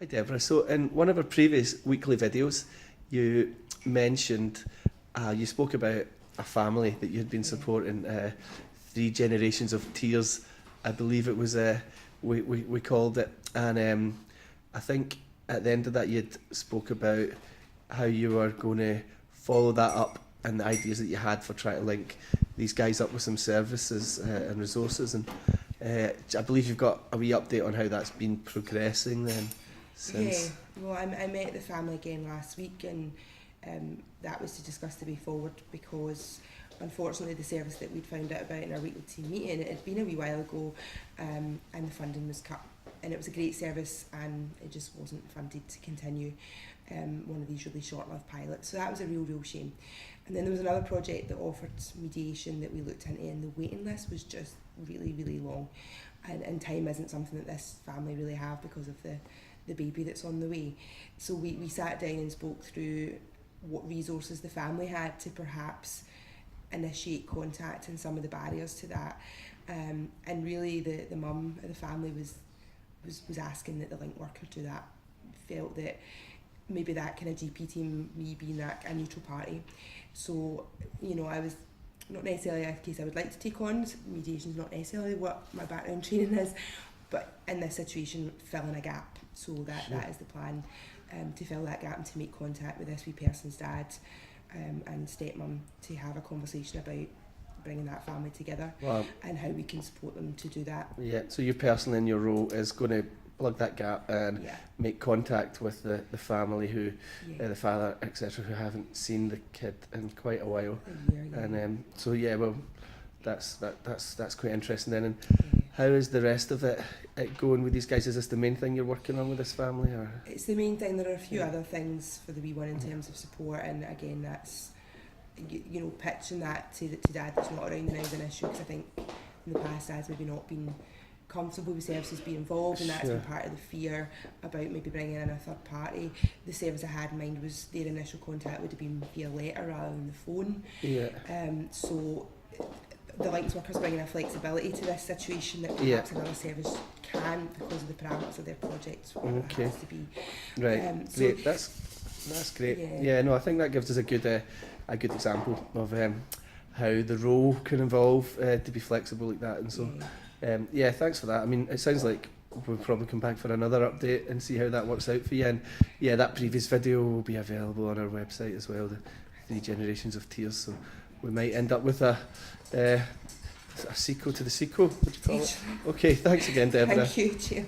Hi Deborah. So in one of our previous weekly videos, you mentioned, you spoke about a family that you had been supporting, 3 generations of tears, I believe it was, we called it. And I think at the end of that you spoke about how you were going to follow that up and the ideas that you had for trying to link these guys up with some services and resources. And I believe you've got a wee update on how that's been progressing then. Since. Yeah, well, I met the family again last week, and that was to discuss the way forward, because unfortunately the service that we'd found out about in our weekly team meeting, it had been a wee while ago, and the funding was cut, and it was a great service and it just wasn't funded to continue, one of these really short-lived pilots. So that was a real shame. And then there was another project that offered mediation that we looked into, and the waiting list was just really long, and time isn't something that this family really have because of the baby that's on the way. So we sat down and spoke through what resources the family had to perhaps initiate contact and some of the barriers to that. And really the mum of the family was asking that the link worker do that. Felt that maybe that kind of GP team, me being that a neutral party. So, you know, I was not necessarily a case I would like to take on. Mediation's not necessarily what my background training is, but in this situation, filling a gap. So that is the plan, to fill that gap and to make contact with this wee person's dad and stepmum to have a conversation about bringing that family together. Wow. And how we can support them to do that. Yeah, so you personally in your role is going to plug that gap and make contact with the family who, the father, etc., who haven't seen the kid in quite a while. A year, yeah. And so well, that's quite interesting then. And how is the rest of it going with these guys? Is this the main thing you're working on with this family, or? It's the main thing. There are a few other things for the wee one in terms of support, and again, that's you know, pitching that to dad that's not around now is an issue, because I think in the past dad's maybe not been comfortable with services being involved, and that's been part of the fear about maybe bringing in a third party. The service I had in mind was their initial contact would have been via letter rather than the phone. So the links workers bringing a flexibility to this situation that perhaps another service can, because of the parameters of their projects. It has to be right. Great. That's great. Yeah. No, I think that gives us a good example of how the role can evolve to be flexible like that. And so thanks for that. I mean, it sounds like we'll probably come back for another update and see how that works out for you. And that previous video will be available on our website as well, the 3 generations of tears. So we might end up with a sequel to the sequel, would you call it? Okay, thanks again, Deborah. Thank you, cheers.